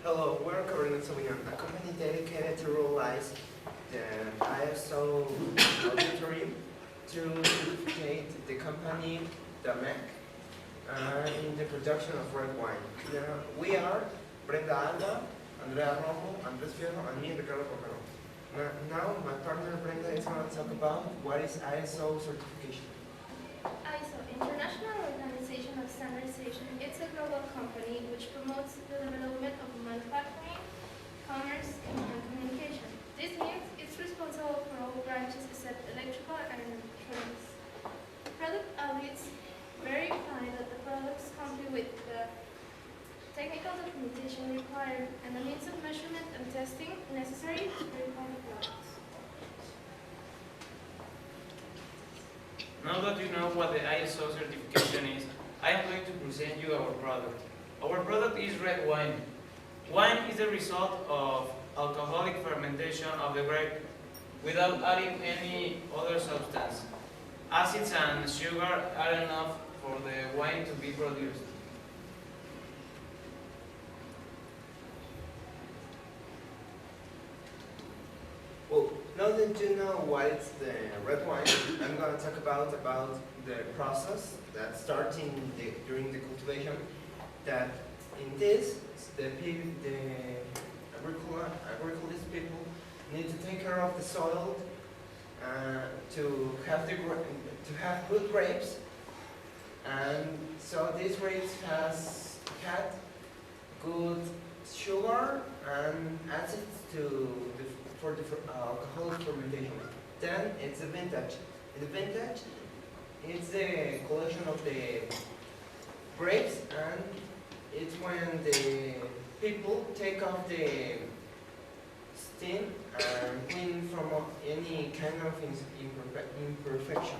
Hello, we're covering Sauvignon, a company dedicated to realize the ISO auditory to certificate the company, the MEC, in the production of red wine. We are Brenda Alba, Andrea Rojo, Andres Fierro, and me, Ricardo Romero. Now, my partner Brenda is going to talk about what is ISO certification. ISO, International Organization of Standardization, it's a global company which promotes the development of manufacturing, commerce, and communication. This means it's responsible for all branches except electrical and electronics. Product audits verify that the products comply with the technical documentation required and the means of measurement and testing necessary to verify the products. Now that you know what the ISO certification is, I am going to present you our product. Our product is red wine. Wine is the result of alcoholic fermentation of the grape without adding any other substance. Acids and sugar are enough for the wine to be produced. Well, now that you know what is the red wine, I'm going to talk about the process that starts during the cultivation. That in this, the agriculturist people need to take care of the soil to have good grapes, and so these grapes has had good sugar and acids for the alcoholic fermentation. Then it's the vintage. In the vintage, it's the collection of the grapes, and it's when the people take off the steam and clean from any kind of imperfection.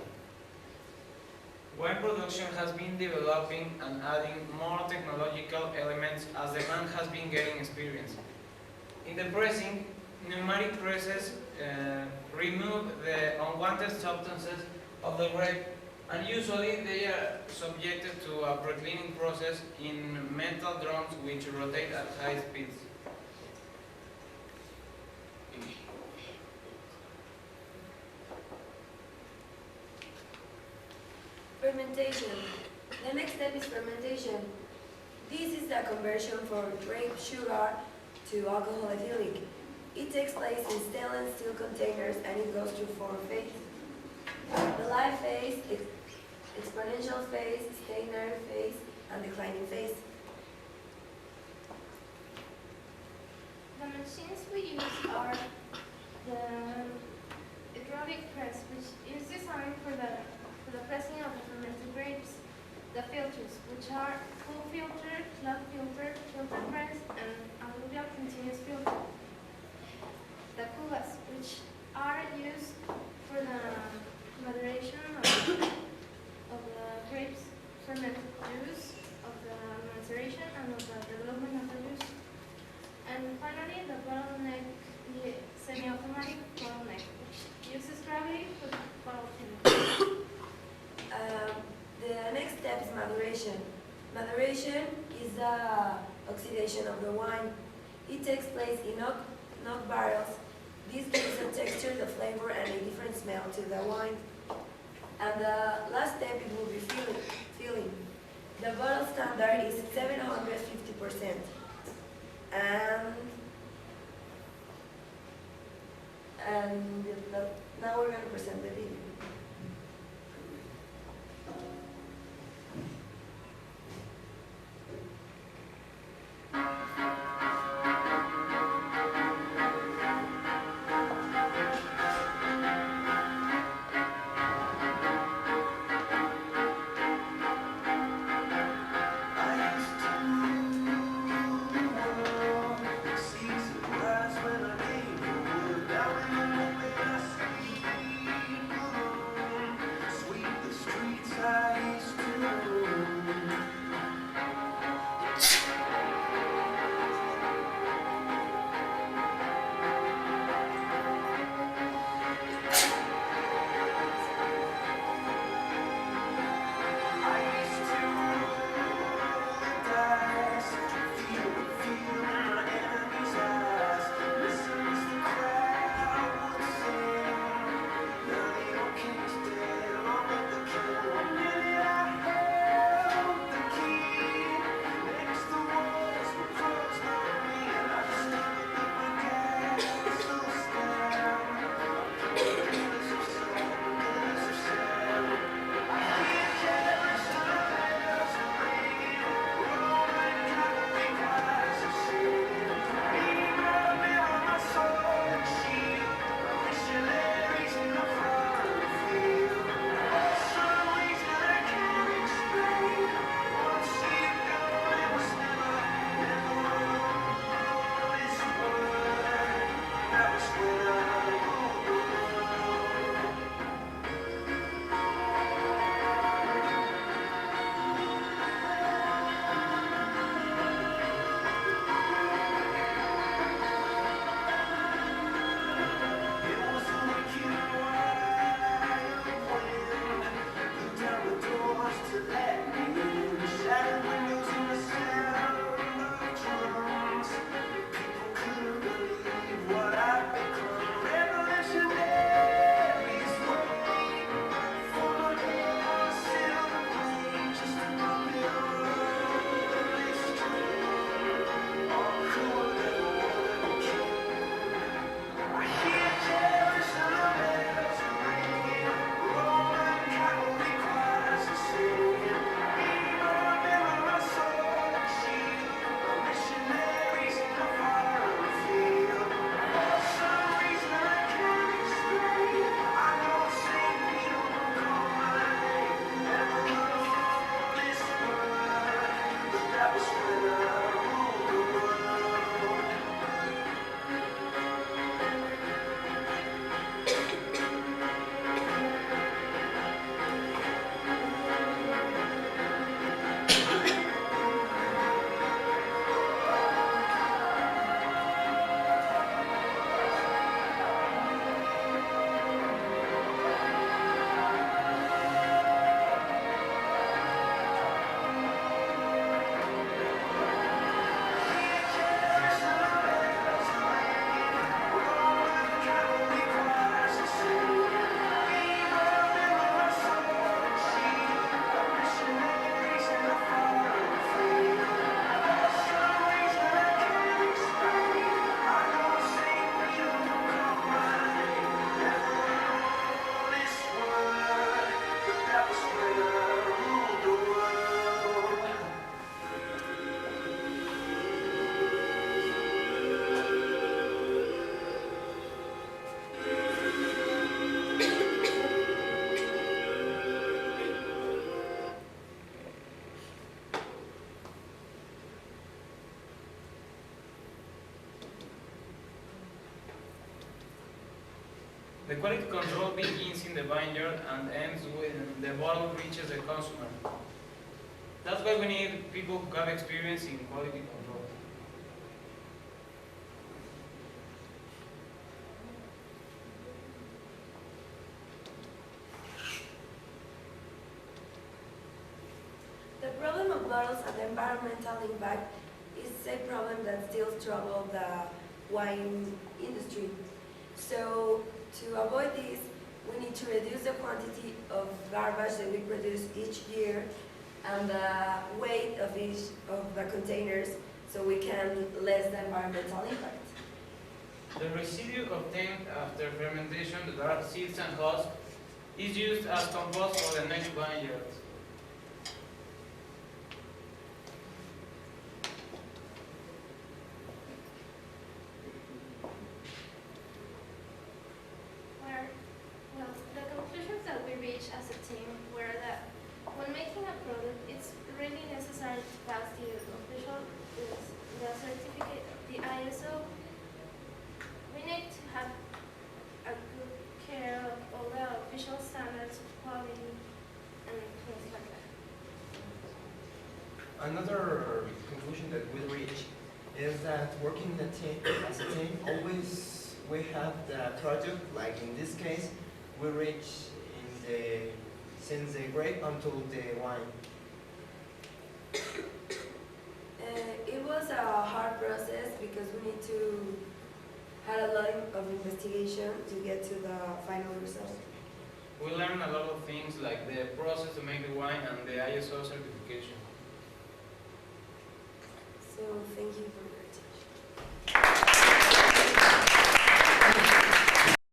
Wine production has been developing and adding more technological elements as the man has been getting experience. In the pressing, pneumatic presses remove the unwanted substances of the grape, and usually they are subjected to a pre-cleaning process in metal drums which rotate at high speeds. Fermentation. The next step is fermentation. This is the conversion from grape sugar to alcohol ethylic. It takes place in stainless steel containers and it goes through 4 phases. The live phase, exponential phase, stationary phase, and declining phase. The machines we use are the hydraulic press, which is designed for the pressing of the fermented grapes, the filters, which are full filter, cloth filter, filter press, and alluvial continuous filter. The cubas, which are used for the moderation of the grapes, fermented juice, of the maceration, and of the development of the juice. And finally, the bottleneck, the semi-automatic bottleneck, which uses gravity for the bottle filling. The next step is maduration. Maduration is the oxidation of the wine. It takes place in oak barrels. This gives the texture, the flavor, and a different smell to the wine. And the last step it will be filling. The bottle standard is 750%. And now we're going to present the video. The quality control begins in the vineyard and ends when the bottle reaches the consumer. That's why we need people who have experience in quality control. The problem of bottles and the environmental impact is a problem that still troubles the wine industry. So to avoid this, we need to reduce the quantity of garbage that we produce each year and the weight of each of the containers so we can less the environmental impact. The residue obtained after fermentation, the dark seeds and husks, is used as compost for the next vineyard. Well, the conclusions that we reached as a team were that when making a product, it's really necessary to pass the official, the certificate, the ISO. We need to have a good care of all the official standards of quality and things like that. Another conclusion that we reach is that working in a team, as a team, always we have the project, like in this case, we reach since the grape until the wine. It was a hard process because we need to had a lot of investigation to get to the final result. We learned a lot of things like the process to make the wine and the ISO certification. So